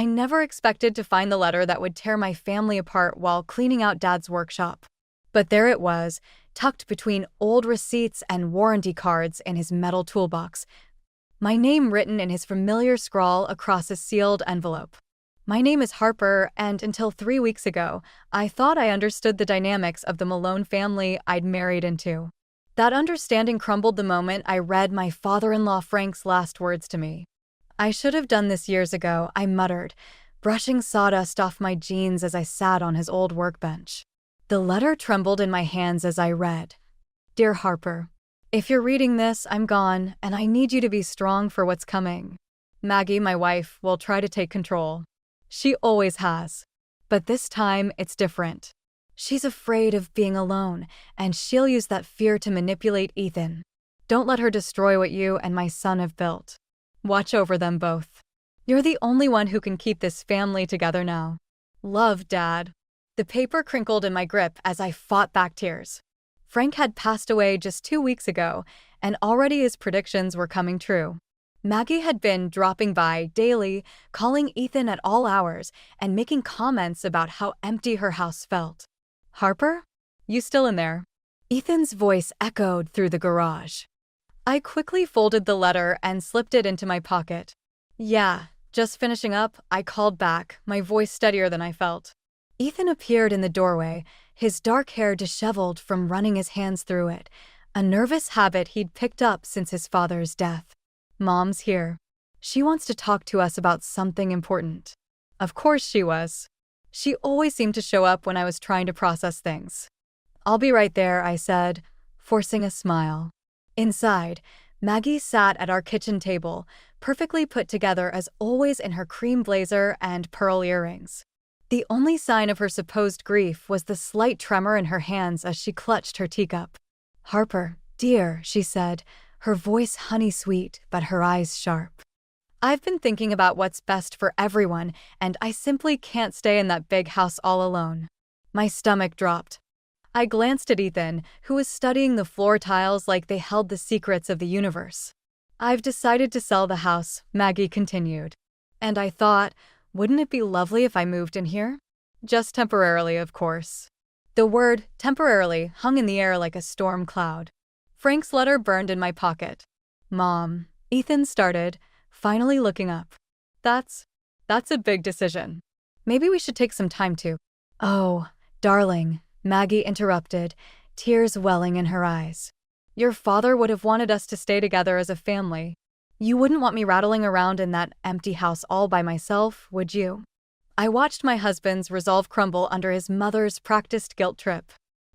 I never expected to find the letter that would tear my family apart while cleaning out Dad's workshop. But there it was, tucked between old receipts and warranty cards in his metal toolbox. My name written in his familiar scrawl across a sealed envelope. My name is Harper, and until 3 weeks ago, I thought I understood the dynamics of the Malone family I'd married into. That understanding crumbled the moment I read my father-in-law Frank's last words to me. "I should have done this years ago," I muttered, brushing sawdust off my jeans as I sat on his old workbench. The letter trembled in my hands as I read. "Dear Harper, if you're reading this, I'm gone, and I need you to be strong for what's coming. Maggie, my wife, will try to take control. She always has. But this time, it's different. She's afraid of being alone, and she'll use that fear to manipulate Ethan. Don't let her destroy what you and my son have built. Watch over them both. You're the only one who can keep this family together now. Love, Dad." The paper crinkled in my grip as I fought back tears. Frank had passed away just 2 weeks ago, and already his predictions were coming true. Maggie had been dropping by daily, calling Ethan at all hours, and making comments about how empty her house felt. "Harper? You still in there?" Ethan's voice echoed through the garage. I quickly folded the letter and slipped it into my pocket. "Yeah, just finishing up," I called back, my voice steadier than I felt. Ethan appeared in the doorway, his dark hair disheveled from running his hands through it, a nervous habit he'd picked up since his father's death. "Mom's here. She wants to talk to us about something important." Of course she was. She always seemed to show up when I was trying to process things. "I'll be right there," I said, forcing a smile. Inside, Maggie sat at our kitchen table, perfectly put together as always in her cream blazer and pearl earrings. The only sign of her supposed grief was the slight tremor in her hands as she clutched her teacup. "Harper, dear," she said, her voice honey-sweet but her eyes sharp. "I've been thinking about what's best for everyone, and I simply can't stay in that big house all alone." My stomach dropped. I glanced at Ethan, who was studying the floor tiles like they held the secrets of the universe. "I've decided to sell the house," Maggie continued. "And I thought, wouldn't it be lovely if I moved in here? Just temporarily, of course." The word temporarily hung in the air like a storm cloud. Frank's letter burned in my pocket. "Mom," Ethan started, finally looking up. That's a big decision. Maybe we should take some time to—" "Oh, darling," Maggie interrupted, tears welling in her eyes. "Your father would have wanted us to stay together as a family. You wouldn't want me rattling around in that empty house all by myself, would you?" I watched my husband's resolve crumble under his mother's practiced guilt trip.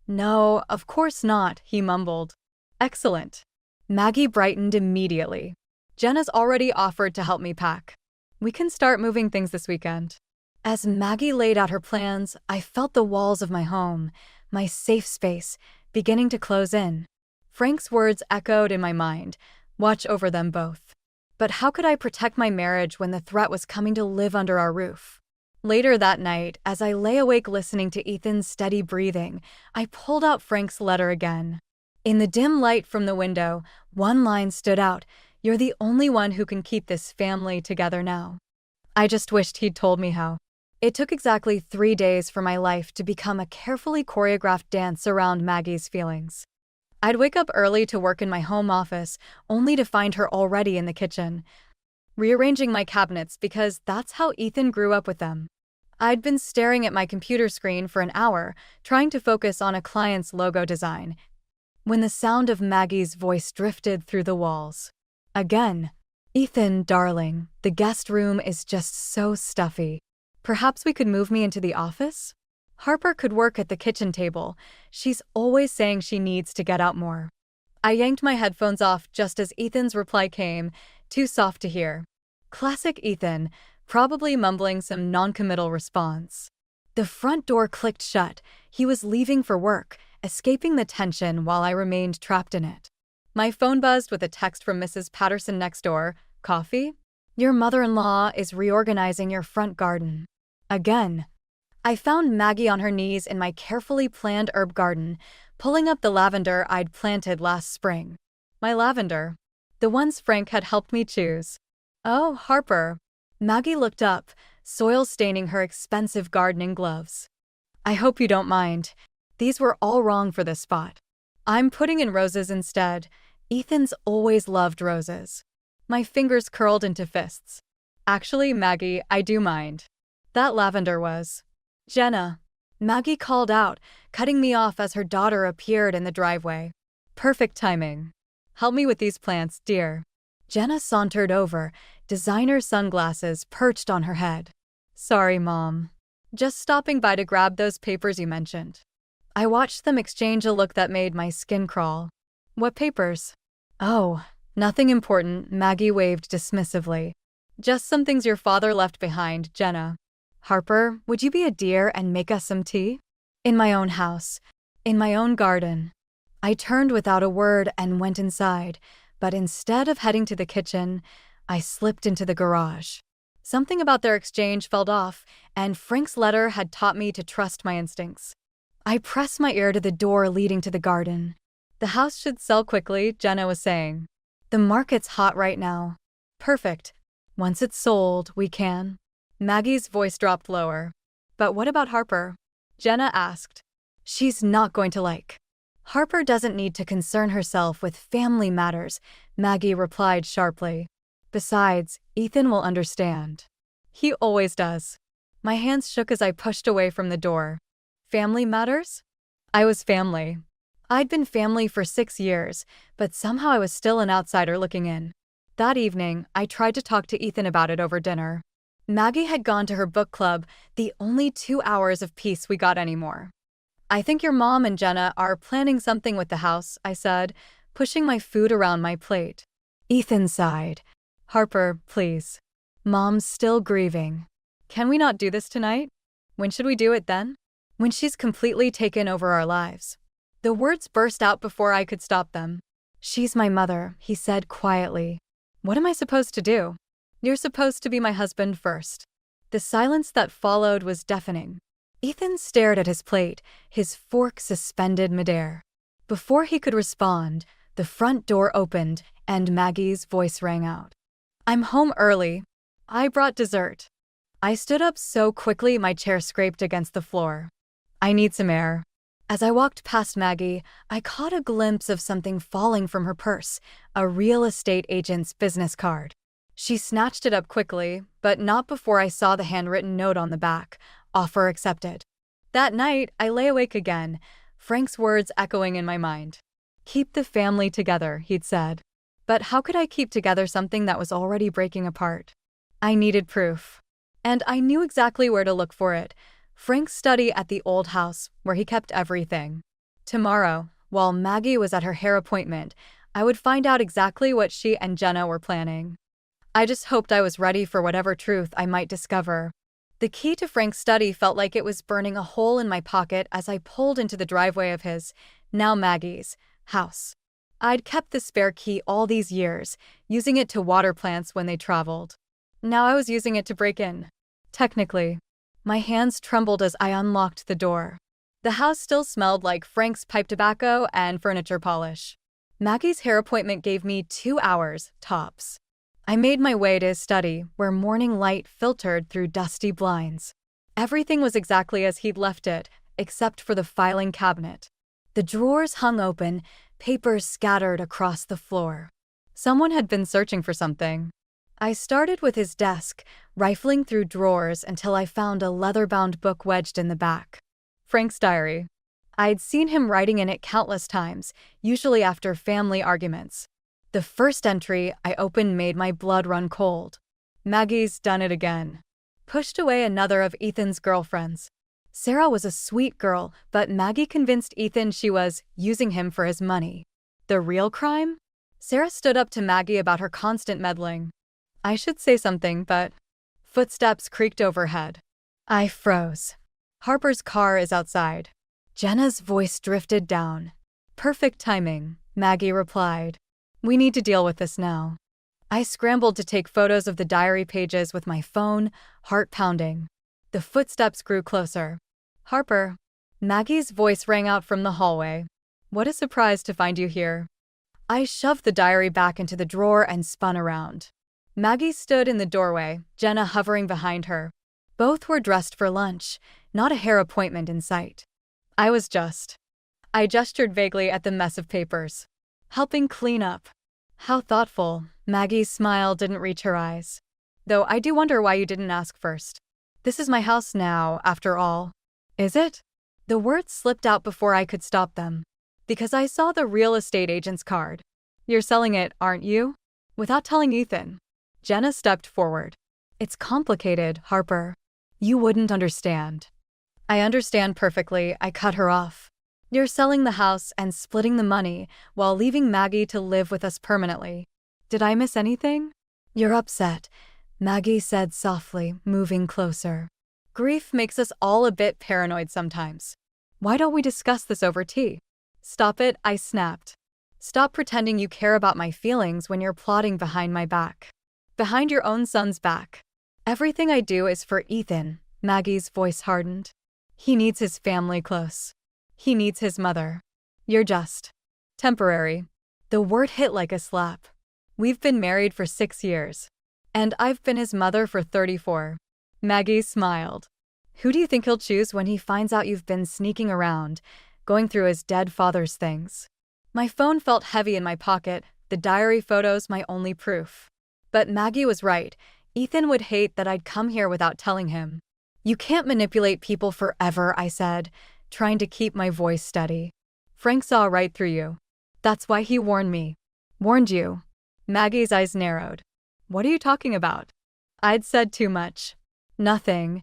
"No, of course not," he mumbled. "Excellent." Maggie brightened immediately. "Jenna's already offered to help me pack. We can start moving things this weekend." As Maggie laid out her plans, I felt the walls of my home, my safe space, beginning to close in. Frank's words echoed in my mind, "Watch over them both." But how could I protect my marriage when the threat was coming to live under our roof? Later that night, as I lay awake listening to Ethan's steady breathing, I pulled out Frank's letter again. In the dim light from the window, one line stood out: "You're the only one who can keep this family together now." I just wished he'd told me how. It took exactly 3 days for my life to become a carefully choreographed dance around Maggie's feelings. I'd wake up early to work in my home office, only to find her already in the kitchen, rearranging my cabinets because that's how Ethan grew up with them. I'd been staring at my computer screen for an hour, trying to focus on a client's logo design, when the sound of Maggie's voice drifted through the walls. Again. "Ethan, darling, the guest room is just so stuffy. Perhaps we could move me into the office? Harper could work at the kitchen table. She's always saying she needs to get out more." I yanked my headphones off just as Ethan's reply came, too soft to hear. Classic Ethan, probably mumbling some noncommittal response. The front door clicked shut. He was leaving for work, escaping the tension while I remained trapped in it. My phone buzzed with a text from Mrs. Patterson next door. "Coffee? Your mother-in-law is reorganizing your front garden." Again. I found Maggie on her knees in my carefully planned herb garden, pulling up the lavender I'd planted last spring. My lavender. The ones Frank had helped me choose. "Oh, Harper." Maggie looked up, soil staining her expensive gardening gloves. I hope you don't mind. These were all wrong for this spot. I'm putting in roses instead. Ethan's always loved roses. My fingers curled into fists. Actually, Maggie, I do mind. That lavender was. Jenna. Maggie called out, cutting me off as her daughter appeared in the driveway. Perfect timing. Help me with these plants, dear. Jenna sauntered over, designer sunglasses perched on her head. Sorry, Mom. Just stopping by to grab those papers you mentioned. I watched them exchange a look that made my skin crawl. What papers? Oh, nothing important, Maggie waved dismissively. Just some things your father left behind, Jenna. Harper, would you be a dear and make us some tea? In my own house. In my own garden. I turned without a word and went inside, but instead of heading to the kitchen, I slipped into the garage. Something about their exchange felt off, and Frank's letter had taught me to trust my instincts. I pressed my ear to the door leading to the garden. The house should sell quickly, Jenna was saying. The market's hot right now. Perfect. Once it's sold, we can. Maggie's voice dropped lower. But what about Harper? Jenna asked. She's not going to like. Harper doesn't need to concern herself with family matters, Maggie replied sharply. Besides, Ethan will understand. He always does. My hands shook as I pushed away from the door. Family matters? I was family. I'd been family for 6 years, but somehow I was still an outsider looking in. That evening, I tried to talk to Ethan about it over dinner. Maggie had gone to her book club, the only 2 hours of peace we got anymore. I think your mom and Jenna are planning something with the house, I said, pushing my food around my plate. Ethan sighed. Harper, please. Mom's still grieving. Can we not do this tonight? When should we do it then? When she's completely taken over our lives. The words burst out before I could stop them. She's my mother, he said quietly. What am I supposed to do? You're supposed to be my husband first. The silence that followed was deafening. Ethan stared at his plate, his fork suspended midair. Before he could respond, the front door opened and Maggie's voice rang out. I'm home early. I brought dessert. I stood up so quickly my chair scraped against the floor. I need some air. As I walked past Maggie, I caught a glimpse of something falling from her purse, a real estate agent's business card. She snatched it up quickly, but not before I saw the handwritten note on the back, offer accepted. That night, I lay awake again, Frank's words echoing in my mind. Keep the family together, he'd said. But how could I keep together something that was already breaking apart? I needed proof. And I knew exactly where to look for it. Frank's study at the old house, where he kept everything. Tomorrow, while Maggie was at her hair appointment, I would find out exactly what she and Jenna were planning. I just hoped I was ready for whatever truth I might discover. The key to Frank's study felt like it was burning a hole in my pocket as I pulled into the driveway of his, now Maggie's, house. I'd kept the spare key all these years, using it to water plants when they traveled. Now I was using it to break in. Technically. My hands trembled as I unlocked the door. The house still smelled like Frank's pipe tobacco and furniture polish. Maggie's hair appointment gave me 2 hours, tops. I made my way to his study, where morning light filtered through dusty blinds. Everything was exactly as he'd left it, except for the filing cabinet. The drawers hung open, papers scattered across the floor. Someone had been searching for something. I started with his desk, rifling through drawers until I found a leather-bound book wedged in the back. Frank's diary. I'd seen him writing in it countless times, usually after family arguments. The first entry I opened made my blood run cold. Maggie's done it again. Pushed away another of Ethan's girlfriends. Sarah was a sweet girl, but Maggie convinced Ethan she was using him for his money. The real crime? Sarah stood up to Maggie about her constant meddling. I should say something, but... Footsteps creaked overhead. I froze. Harper's car is outside. Jenna's voice drifted down. Perfect timing, Maggie replied. We need to deal with this now. I scrambled to take photos of the diary pages with my phone, heart pounding. The footsteps grew closer. Harper. Maggie's voice rang out from the hallway. What a surprise to find you here. I shoved the diary back into the drawer and spun around. Maggie stood in the doorway, Jenna hovering behind her. Both were dressed for lunch, not a hair appointment in sight. I gestured vaguely at the mess of papers. Helping clean up. How thoughtful. Maggie's smile didn't reach her eyes. Though I do wonder why you didn't ask first. This is my house now, after all. Is it? The words slipped out before I could stop them. Because I saw the real estate agent's card. You're selling it, aren't you? Without telling Ethan. Jenna stepped forward. It's complicated, Harper. You wouldn't understand. I understand perfectly, I cut her off. You're selling the house and splitting the money while leaving Maggie to live with us permanently. Did I miss anything? You're upset, Maggie said softly, moving closer. Grief makes us all a bit paranoid sometimes. Why don't we discuss this over tea? Stop it, I snapped. Stop pretending you care about my feelings when you're plotting behind my back. Behind your own son's back. Everything I do is for Ethan, Maggie's voice hardened. He needs his family close. He needs his mother. You're just temporary. The word hit like a slap. We've been married for 6 years. And I've been his mother for 34. Maggie smiled. Who do you think he'll choose when he finds out you've been sneaking around, going through his dead father's things? My phone felt heavy in my pocket, the diary photos my only proof. But Maggie was right. Ethan would hate that I'd come here without telling him. You can't manipulate people forever, I said, trying to keep my voice steady. Frank saw right through you. That's why he warned me. Warned you. Maggie's eyes narrowed. What are you talking about? I'd said too much. Nothing.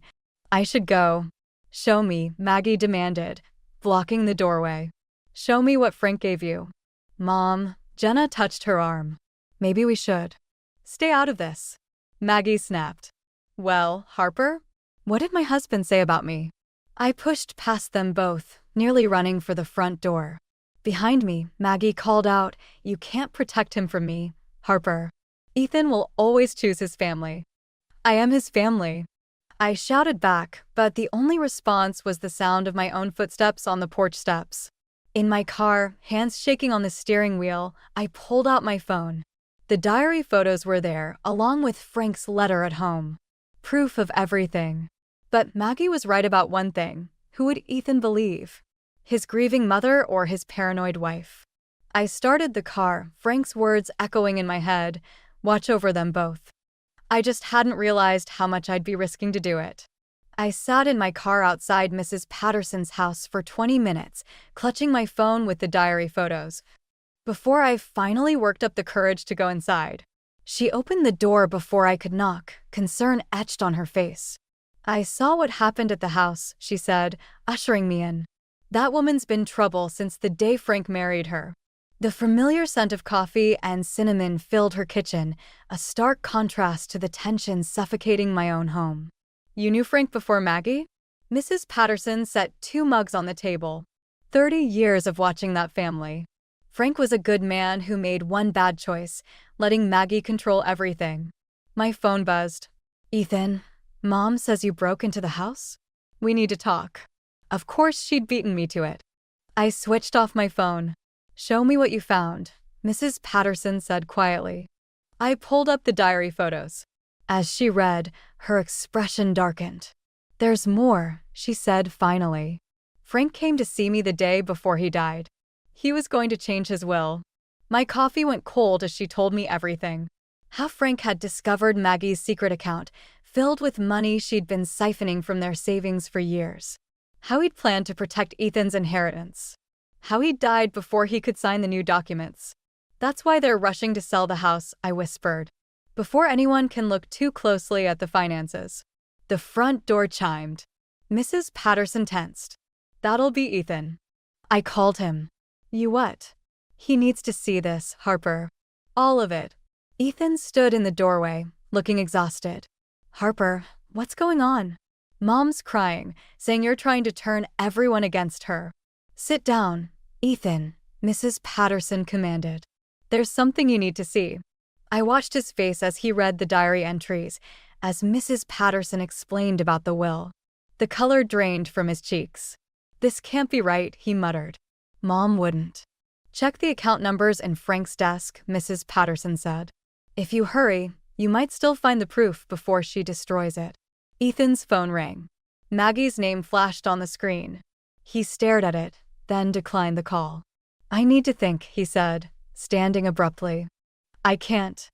I should go. Show me, Maggie demanded, blocking the doorway. Show me what Frank gave you. Mom, Jenna touched her arm. Maybe we should. Stay out of this. Maggie snapped. Well, Harper? What did my husband say about me? I pushed past them both, nearly running for the front door. Behind me, Maggie called out, You can't protect him from me, Harper. Ethan will always choose his family. I am his family. I shouted back, but the only response was the sound of my own footsteps on the porch steps. In my car, hands shaking on the steering wheel, I pulled out my phone. The diary photos were there, along with Frank's letter at home. Proof of everything. But Maggie was right about one thing. Who would Ethan believe? His grieving mother or his paranoid wife? I started the car, Frank's words echoing in my head. Watch over them both. I just hadn't realized how much I'd be risking to do it. I sat in my car outside Mrs. Patterson's house for 20 minutes, clutching my phone with the diary photos, before I finally worked up the courage to go inside. She opened the door before I could knock, concern etched on her face. I saw what happened at the house, she said, ushering me in. That woman's been trouble since the day Frank married her. The familiar scent of coffee and cinnamon filled her kitchen, a stark contrast to the tension suffocating my own home. You knew Frank before Maggie? Mrs. Patterson set 2 mugs on the table. 30 years of watching that family. Frank was a good man who made one bad choice, letting Maggie control everything. My phone buzzed. Ethan, Mom says you broke into the house? We need to talk. Of course she'd beaten me to it. I switched off my phone. Show me what you found, Mrs. Patterson said quietly. I pulled up the diary photos. As she read, her expression darkened. There's more, she said finally. Frank came to see me the day before he died. He was going to change his will. My coffee went cold as she told me everything. How Frank had discovered Maggie's secret account, filled with money she'd been siphoning from their savings for years. How he'd planned to protect Ethan's inheritance. How he died before he could sign the new documents. That's why they're rushing to sell the house, I whispered. Before anyone can look too closely at the finances. The front door chimed. Mrs. Patterson tensed. That'll be Ethan. I called him. You what? He needs to see this, Harper. All of it. Ethan stood in the doorway, looking exhausted. Harper, what's going on? Mom's crying, saying you're trying to turn everyone against her. Sit down, Ethan, Mrs. Patterson commanded. There's something you need to see. I watched his face as he read the diary entries, as Mrs. Patterson explained about the will. The color drained from his cheeks. This can't be right, he muttered. Mom wouldn't. Check the account numbers in Frank's desk, Mrs. Patterson said. If you hurry, you might still find the proof before she destroys it. Ethan's phone rang. Maggie's name flashed on the screen. He stared at it, then declined the call. "I need to think," he said, standing abruptly. "I can't.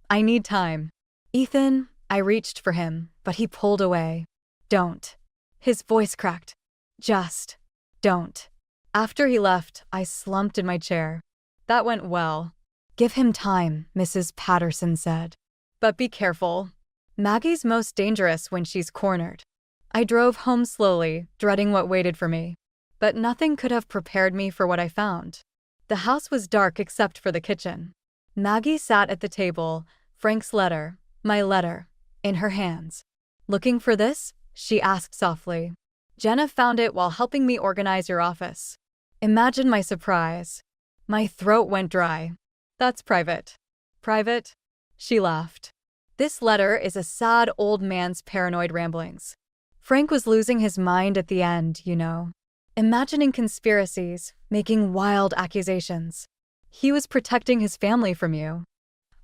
I need time." "Ethan," I reached for him, but he pulled away. "Don't." His voice cracked. "Just don't." After he left, I slumped in my chair. "That went well." "Give him time," Mrs. Patterson said. "But be careful. Maggie's most dangerous when she's cornered." I drove home slowly, dreading what waited for me. But nothing could have prepared me for what I found. The house was dark except for the kitchen. Maggie sat at the table, Frank's letter, my letter, in her hands. "Looking for this?" she asked softly. "Jenna found it while helping me organize your office." Imagine my surprise. My throat went dry. "That's private." "Private?" She laughed. "This letter is a sad old man's paranoid ramblings. Frank was losing his mind at the end, you know. Imagining conspiracies, making wild accusations. He was protecting his family from you."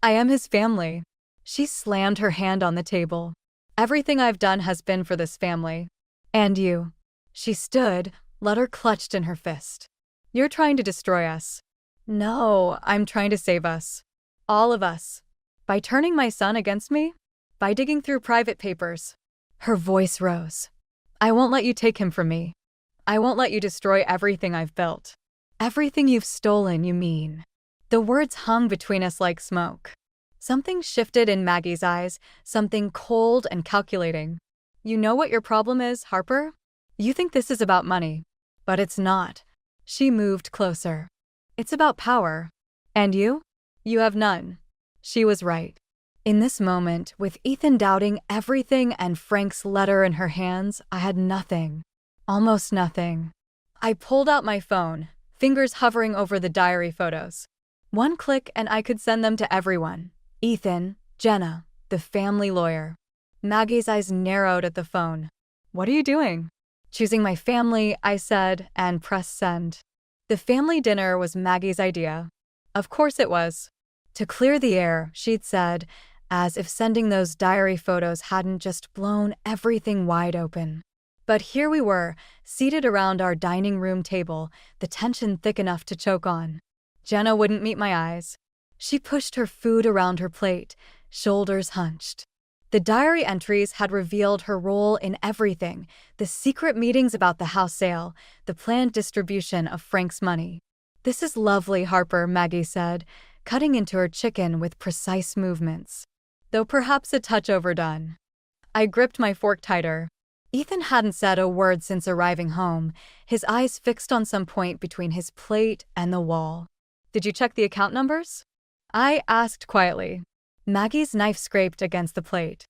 "I am his family." She slammed her hand on the table. "Everything I've done has been for this family. And you." She stood, letter clutched in her fist. "You're trying to destroy us." "No, I'm trying to save us. All of us. By turning my son against me? By digging through private papers." Her voice rose. "I won't let you take him from me. I won't let you destroy everything I've built." "Everything you've stolen, you mean?" The words hung between us like smoke. Something shifted in Maggie's eyes, something cold and calculating. "You know what your problem is, Harper? You think this is about money. But it's not." She moved closer. "It's about power. And you? You have none." She was right. In this moment, with Ethan doubting everything and Frank's letter in her hands, I had nothing. Almost nothing. I pulled out my phone, fingers hovering over the diary photos. One click and I could send them to everyone. Ethan, Jenna, the family lawyer. Maggie's eyes narrowed at the phone. "What are you doing?" "Choosing my family," I said, and pressed send. The family dinner was Maggie's idea. Of course it was. To clear the air, she'd said, as if sending those diary photos hadn't just blown everything wide open. But here we were, seated around our dining room table, the tension thick enough to choke on. Jenna wouldn't meet my eyes. She pushed her food around her plate, shoulders hunched. The diary entries had revealed her role in everything, the secret meetings about the house sale, the planned distribution of Frank's money. "This is lovely, Harper," Maggie said, cutting into her chicken with precise movements. Though perhaps a touch overdone. I gripped my fork tighter. Ethan hadn't said a word since arriving home, his eyes fixed on some point between his plate and the wall. "Did you check the account numbers?" I asked quietly. Maggie's knife scraped against the plate.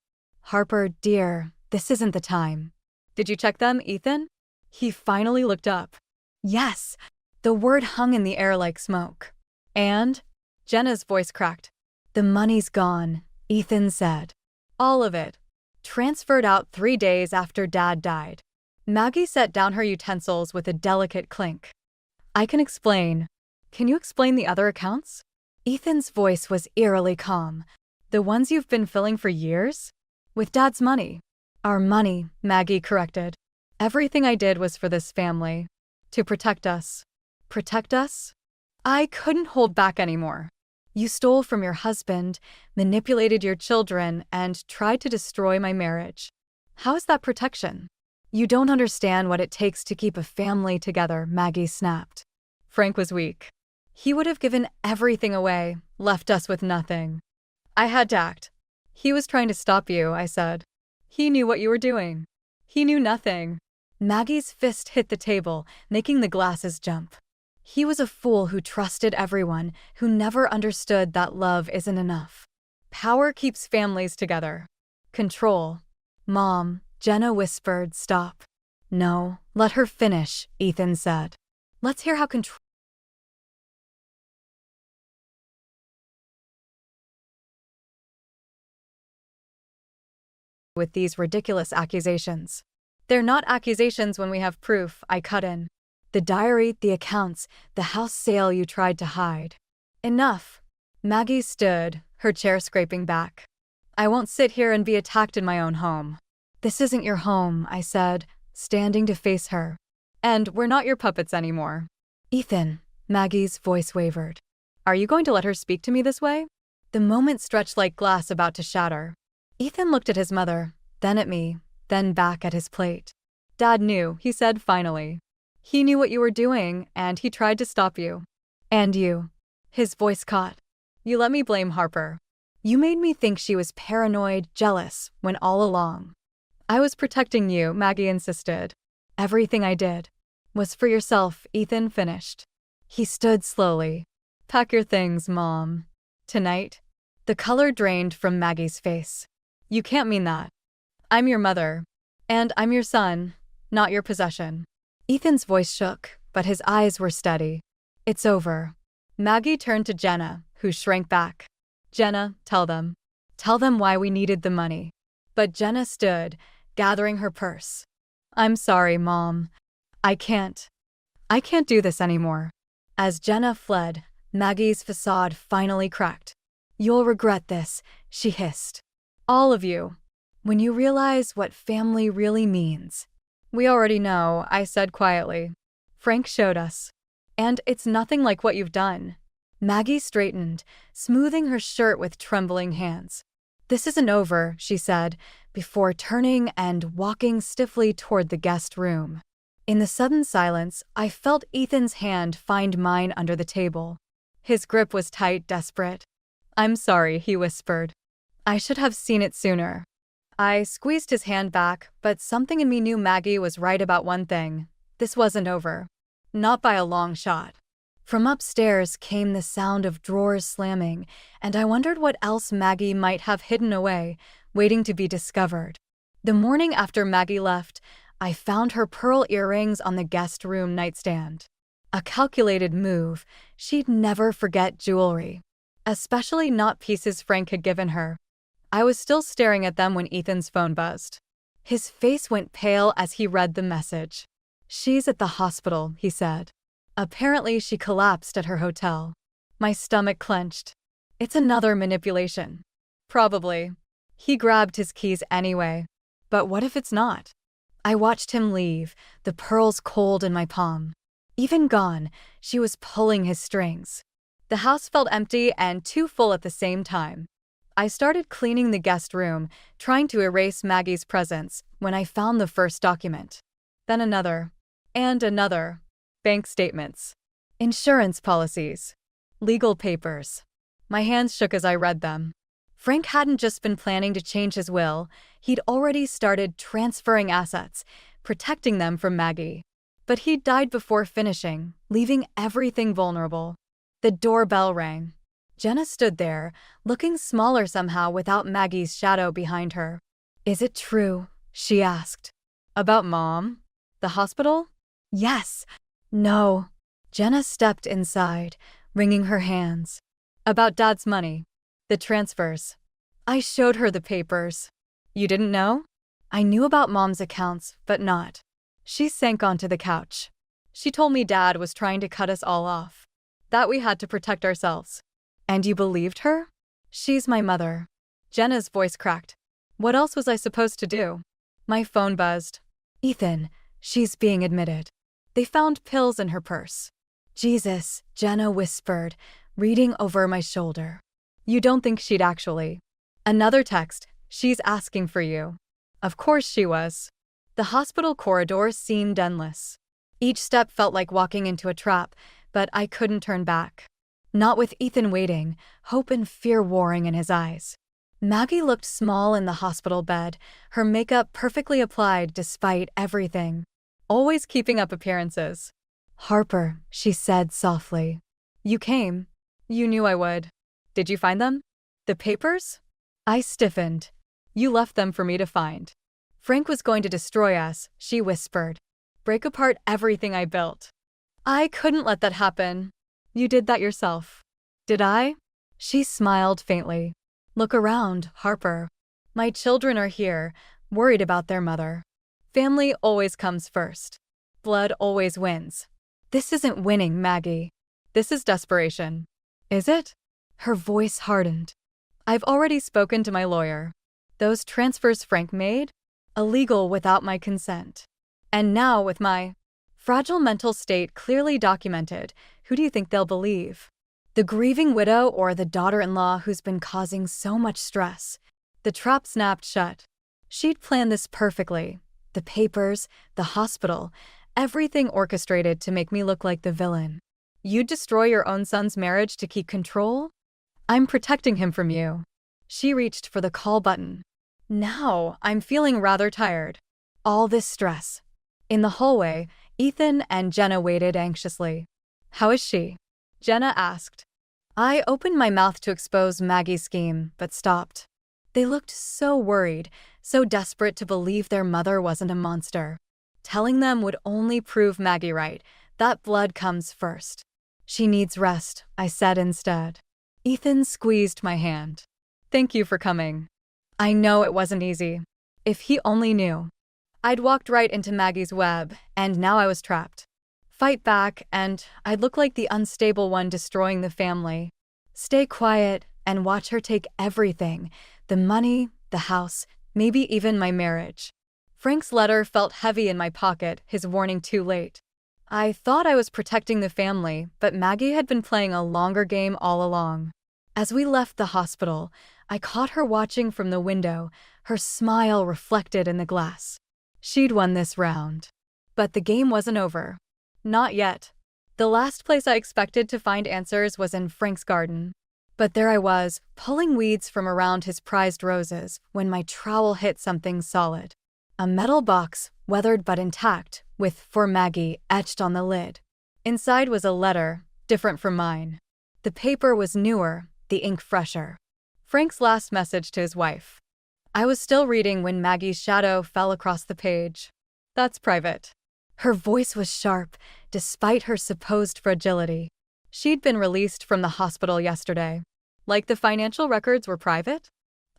"Harper, dear, this isn't the time." "Did you check them, Ethan?" He finally looked up. "Yes." The word hung in the air like smoke. "And?" Jenna's voice cracked. "The money's gone," Ethan said. "All of it. Transferred out 3 days after Dad died." Maggie set down her utensils with a delicate clink. "I can explain." "Can you explain the other accounts?" Ethan's voice was eerily calm. "The ones you've been filling for years? With Dad's money." "Our money," Maggie corrected. "Everything I did was for this family. To protect us." "Protect us?" I couldn't hold back anymore. "You stole from your husband, manipulated your children, and tried to destroy my marriage. How is that protection?" "You don't understand what it takes to keep a family together," Maggie snapped. "Frank was weak. He would have given everything away, left us with nothing." I had to act. "He was trying to stop you," I said. "He knew what you were doing. He knew nothing." Maggie's fist hit the table, making the glasses jump. "He was a fool who trusted everyone, who never understood that love isn't enough. Power keeps families together. Control." "Mom," Jenna whispered, "stop." "No, let her finish," Ethan said. "Let's hear how control..." with these ridiculous accusations. "They're not accusations when we have proof," I cut in. "The diary, the accounts, the house sale you tried to hide." "Enough." Maggie stood, her chair scraping back. "I won't sit here and be attacked in my own home." "This isn't your home," I said, standing to face her. "And we're not your puppets anymore." "Ethan," Maggie's voice wavered. "Are you going to let her speak to me this way?" The moment stretched like glass about to shatter. Ethan looked at his mother, then at me, then back at his plate. "Dad knew," he said finally. "He knew what you were doing, and he tried to stop you. And you." His voice caught. "You let me blame Harper. You made me think she was paranoid, jealous, when all along I was protecting you," Maggie insisted. "Everything I did was for yourself," Ethan finished. He stood slowly. "Pack your things, Mom. Tonight?" The color drained from Maggie's face. "You can't mean that. I'm your mother. And I'm your son, not your possession." Ethan's voice shook, but his eyes were steady. "It's over." Maggie turned to Jenna, who shrank back. "Jenna, tell them. Tell them why we needed the money." But Jenna stood, gathering her purse. "I'm sorry, Mom. I can't do this anymore." As Jenna fled, Maggie's facade finally cracked. "You'll regret this," she hissed. "All of you. When you realize what family really means." "We already know," I said quietly. "Frank showed us. And it's nothing like what you've done." Maggie straightened, smoothing her shirt with trembling hands. "This isn't over," she said, before turning and walking stiffly toward the guest room. In the sudden silence, I felt Ethan's hand find mine under the table. His grip was tight, desperate. "I'm sorry," he whispered. "I should have seen it sooner." I squeezed his hand back, but something in me knew Maggie was right about one thing. This wasn't over. Not by a long shot. From upstairs came the sound of drawers slamming, and I wondered what else Maggie might have hidden away, waiting to be discovered. The morning after Maggie left, I found her pearl earrings on the guest room nightstand. A calculated move. She'd never forget jewelry. Especially not pieces Frank had given her. I was still staring at them when Ethan's phone buzzed. His face went pale as he read the message. "She's at the hospital," he said. "Apparently she collapsed at her hotel." My stomach clenched. It's another manipulation. Probably. He grabbed his keys anyway. But what if it's not? I watched him leave, the pearls cold in my palm. Even gone, she was pulling his strings. The house felt empty and too full at the same time. I started cleaning the guest room, trying to erase Maggie's presence, when I found the first document. Then another. And another. Bank statements. Insurance policies. Legal papers. My hands shook as I read them. Frank hadn't just been planning to change his will, he'd already started transferring assets, protecting them from Maggie. But he'd died before finishing, leaving everything vulnerable. The doorbell rang. Jenna stood there, looking smaller somehow without Maggie's shadow behind her. "Is it true?" she asked. "About Mom? The hospital?" "Yes." "No." Jenna stepped inside, wringing her hands. "About Dad's money. The transfers." I showed her the papers. "You didn't know?" I knew about Mom's accounts, but not. She sank onto the couch. "She told me Dad was trying to cut us all off. That we had to protect ourselves." "And you believed her?" "She's my mother." Jenna's voice cracked. What else was I supposed to do? My phone buzzed. "Ethan, she's being admitted. They found pills in her purse." "Jesus," Jenna whispered, reading over my shoulder. "You don't think she'd actually?" Another text. "She's asking for you." Of course she was. The hospital corridor seemed endless. Each step felt like walking into a trap, but I couldn't turn back. Not with Ethan waiting, hope and fear warring in his eyes. Maggie looked small in the hospital bed, her makeup perfectly applied despite everything. Always keeping up appearances. "Harper," she said softly. "You came. You knew I would. Did you find them? The papers?" I stiffened. "You left them for me to find." "Frank was going to destroy us," she whispered. "Break apart everything I built." "I couldn't let that happen." "You did that yourself." "Did I?" She smiled faintly. "Look around, Harper. My children are here, worried about their mother. Family always comes first. Blood always wins. This isn't winning, Maggie. This is desperation." "Is it?" Her voice hardened. "I've already spoken to my lawyer. Those transfers Frank made? illegal without my consent. And now, with my fragile mental state clearly documented, who do you think they'll believe? The grieving widow or the daughter-in-law who's been causing so much stress? The trap snapped shut. She'd planned this perfectly. The papers, the hospital, everything orchestrated to make me look like the villain. You'd destroy your own son's marriage to keep control? I'm protecting him from you. She reached for the call button. Now, I'm feeling rather tired. All this stress. In the hallway, Ethan and Jenna waited anxiously. How is she? Jenna asked. I opened my mouth to expose Maggie's scheme, but stopped. They looked so worried, so desperate to believe their mother wasn't a monster. Telling them would only prove Maggie right. That blood comes first. She needs rest, I said instead. Ethan squeezed my hand. Thank you for coming. I know it wasn't easy. If he only knew. I'd walked right into Maggie's web, and now I was trapped. Fight back, and I'd look like the unstable one destroying the family. Stay quiet and watch her take everything. The money, the house, maybe even my marriage. Frank's letter felt heavy in my pocket, his warning too late. I thought I was protecting the family, but Maggie had been playing a longer game all along. As we left the hospital, I caught her watching from the window, her smile reflected in the glass. She'd won this round. But the game wasn't over. Not yet. The last place I expected to find answers was in Frank's garden. But there I was, pulling weeds from around his prized roses, when my trowel hit something solid. A metal box, weathered but intact, with "For Maggie" etched on the lid. Inside was a letter, different from mine. The paper was newer, the ink fresher. Frank's last message to his wife. I was still reading when Maggie's shadow fell across the page. That's private. Her voice was sharp, despite her supposed fragility. She'd been released from the hospital yesterday. Like the financial records were private?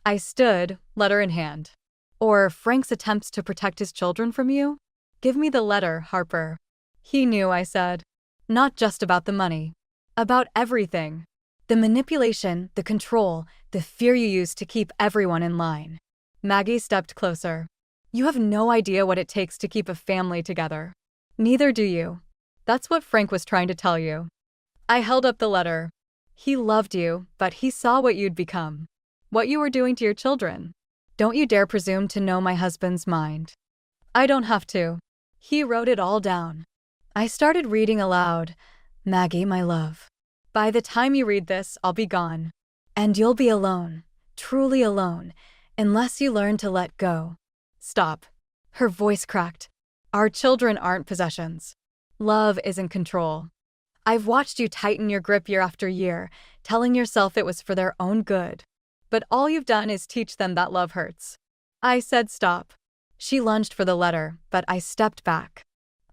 I stood, letter in hand. Or Frank's attempts to protect his children from you? Give me the letter, Harper. He knew, I said. Not just about the money. About everything. The manipulation, the control, the fear you used to keep everyone in line. Maggie stepped closer. You have no idea what it takes to keep a family together. Neither do you. That's what Frank was trying to tell you. I held up the letter. He loved you, but he saw what you'd become. What you were doing to your children. Don't you dare presume to know my husband's mind. I don't have to. He wrote it all down. I started reading aloud. Maggie, my love. By the time you read this, I'll be gone. And you'll be alone, truly alone, unless you learn to let go. Stop. Her voice cracked. Our children aren't possessions. Love isn't control. I've watched you tighten your grip year after year, telling yourself it was for their own good. But all you've done is teach them that love hurts. I said stop. She lunged for the letter, but I stepped back.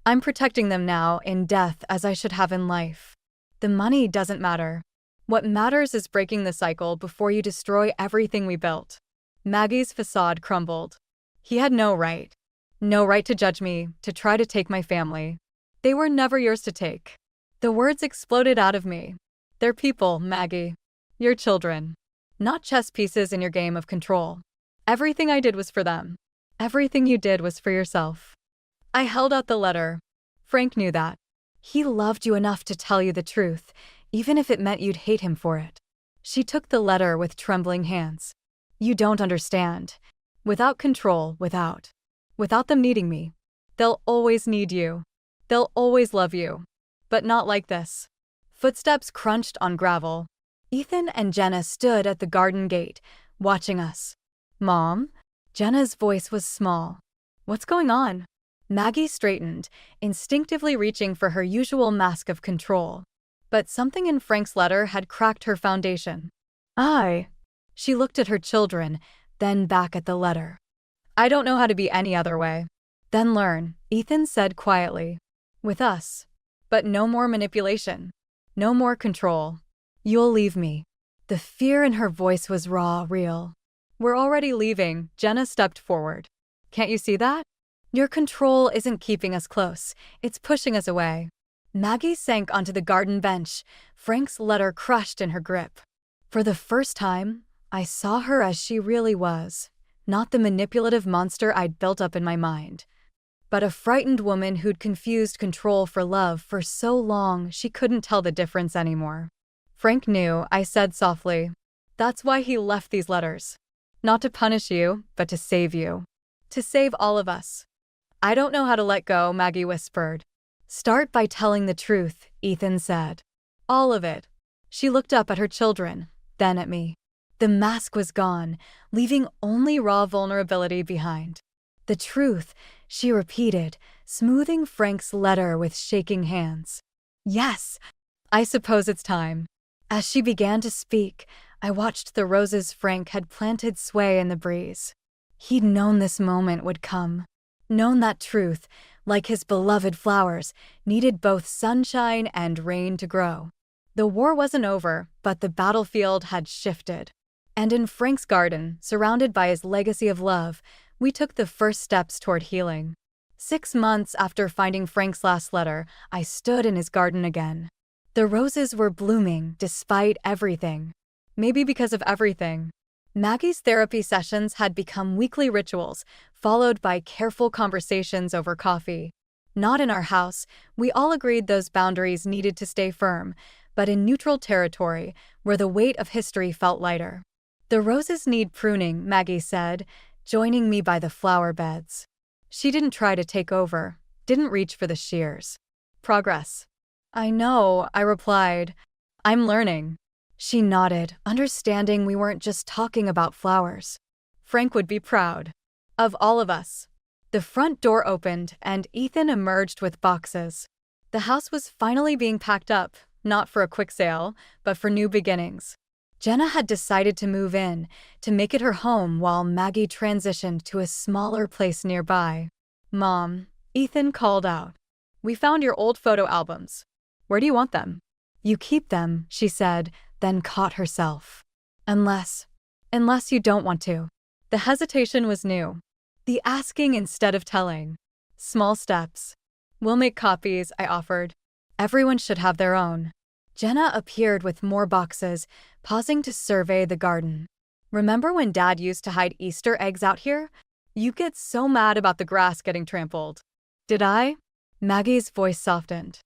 I'm protecting them now, in death as I should have in life. The money doesn't matter. What matters is breaking the cycle before you destroy everything we built. Maggie's facade crumbled. He had no right. No right to judge me, to try to take my family. They were never yours to take. The words exploded out of me. They're people, Maggie. Your children. Not chess pieces in your game of control. Everything I did was for them. Everything you did was for yourself. I held out the letter. Frank knew that. He loved you enough to tell you the truth, even if it meant you'd hate him for it. She took the letter with trembling hands. You don't understand. Without control, without them needing me. They'll always need you. They'll always love you. But not like this. Footsteps crunched on gravel. Ethan and Jenna stood at the garden gate, watching us. Mom? Jenna's voice was small. What's going on? Maggie straightened, instinctively reaching for her usual mask of control. But something in Frank's letter had cracked her foundation. She looked at her children, then back at the letter. I don't know how to be any other way. Then learn, Ethan said quietly. With us. But no more manipulation. No more control. You'll leave me. The fear in her voice was raw, real. We're already leaving, Jenna stepped forward. Can't you see that? Your control isn't keeping us close, it's pushing us away. Maggie sank onto the garden bench, Frank's letter crushed in her grip. For the first time, I saw her as she really was. not the manipulative monster I'd built up in my mind, but a frightened woman who'd confused control for love for so long she couldn't tell the difference anymore. Frank knew, I said softly. That's why he left these letters. Not to punish you, but to save you. To save all of us. I don't know how to let go, Maggie whispered. Start by telling the truth, Ethan said. All of it. She looked up at her children, then at me. The mask was gone, leaving only raw vulnerability behind. The truth, she repeated, smoothing Frank's letter with shaking hands. Yes, I suppose it's time. As she began to speak, I watched the roses Frank had planted sway in the breeze. He'd known this moment would come. Known that truth, like his beloved flowers, needed both sunshine and rain to grow. The war wasn't over, but the battlefield had shifted. And in Frank's garden, surrounded by his legacy of love, we took the first steps toward healing. 6 months after finding Frank's last letter, I stood in his garden again. The roses were blooming despite everything. Maybe because of everything. Maggie's therapy sessions had become weekly rituals, followed by careful conversations over coffee. Not in our house, we all agreed those boundaries needed to stay firm, but in neutral territory, where the weight of history felt lighter. The roses need pruning, Maggie said, joining me by the flower beds. She didn't try to take over, didn't reach for the shears. Progress. I know, I replied. I'm learning. She nodded, understanding we weren't just talking about flowers. Frank would be proud. Of all of us. The front door opened, and Ethan emerged with boxes. The house was finally being packed up, not for a quick sale, but for new beginnings. Jenna had decided to move in, to make it her home while Maggie transitioned to a smaller place nearby. Mom, Ethan called out. We found your old photo albums. Where do you want them? You keep them, she said, then caught herself. Unless you don't want to. The hesitation was new. The asking instead of telling. Small steps. We'll make copies, I offered. Everyone should have their own. Jenna appeared with more boxes, pausing to survey the garden. Remember when Dad used to hide Easter eggs out here? You get so mad about the grass getting trampled. Did I? Maggie's voice softened.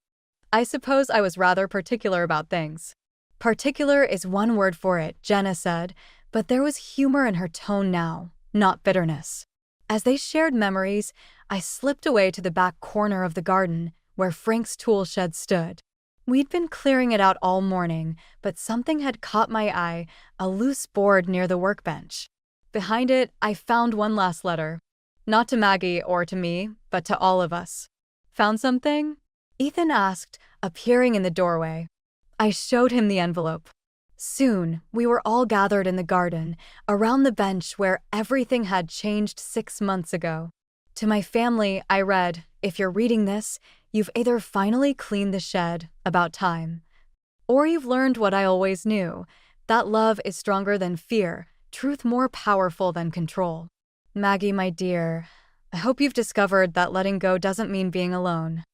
I suppose I was rather particular about things. Particular is one word for it, Jenna said, but there was humor in her tone now, not bitterness. As they shared memories, I slipped away to the back corner of the garden, where Frank's tool shed stood. We'd been clearing it out all morning, but something had caught my eye, a loose board near the workbench. Behind it, I found one last letter. Not to Maggie or to me, but to all of us. Found something? Ethan asked, appearing in the doorway. I showed him the envelope. Soon, we were all gathered in the garden, around the bench where everything had changed 6 months ago. To my family, I read, if you're reading this, you've either finally cleaned the shed, about time, or you've learned what I always knew, that love is stronger than fear, truth more powerful than control. Maggie, my dear, I hope you've discovered that letting go doesn't mean being alone.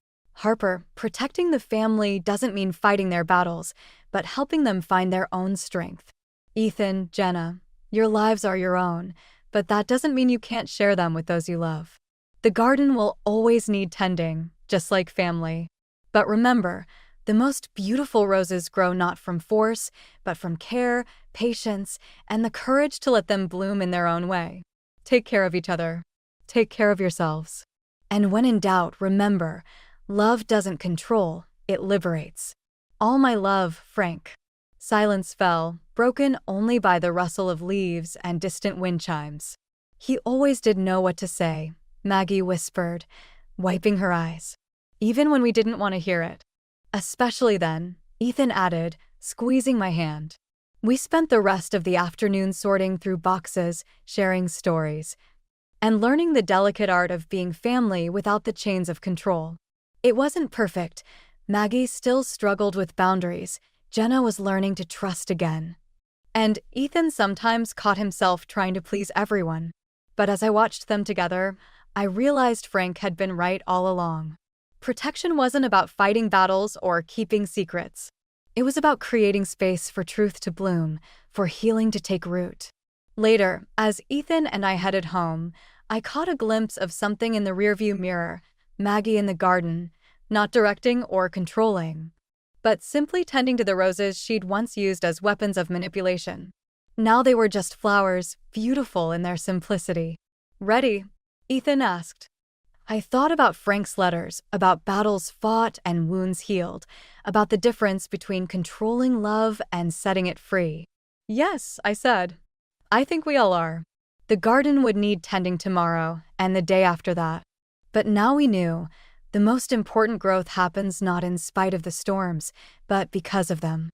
Harper, protecting the family doesn't mean fighting their battles, but helping them find their own strength. Ethan, Jenna, your lives are your own, but that doesn't mean you can't share them with those you love. The garden will always need tending, just like family. But remember, the most beautiful roses grow not from force, but from care, patience, and the courage to let them bloom in their own way. Take care of each other. Take care of yourselves. And when in doubt, remember, love doesn't control, it liberates. All my love, Frank. Silence fell, broken only by the rustle of leaves and distant wind chimes. He always did know what to say, Maggie whispered, wiping her eyes. Even when we didn't want to hear it. Especially then, Ethan added, squeezing my hand. We spent the rest of the afternoon sorting through boxes, sharing stories, and learning the delicate art of being family without the chains of control. It wasn't perfect. Maggie still struggled with boundaries. Jenna was learning to trust again. And Ethan sometimes caught himself trying to please everyone. But as I watched them together, I realized Frank had been right all along. Protection wasn't about fighting battles or keeping secrets. It was about creating space for truth to bloom, for healing to take root. Later, as Ethan and I headed home, I caught a glimpse of something in the rearview mirror, Maggie in the garden, not directing or controlling, but simply tending to the roses she'd once used as weapons of manipulation. Now they were just flowers, beautiful in their simplicity. "Ready?" Ethan asked. I thought about Frank's letters, about battles fought and wounds healed, about the difference between controlling love and setting it free. "Yes," I said. "I think we all are." The garden would need tending tomorrow, and the day after that. But now we knew, the most important growth happens not in spite of the storms, but because of them.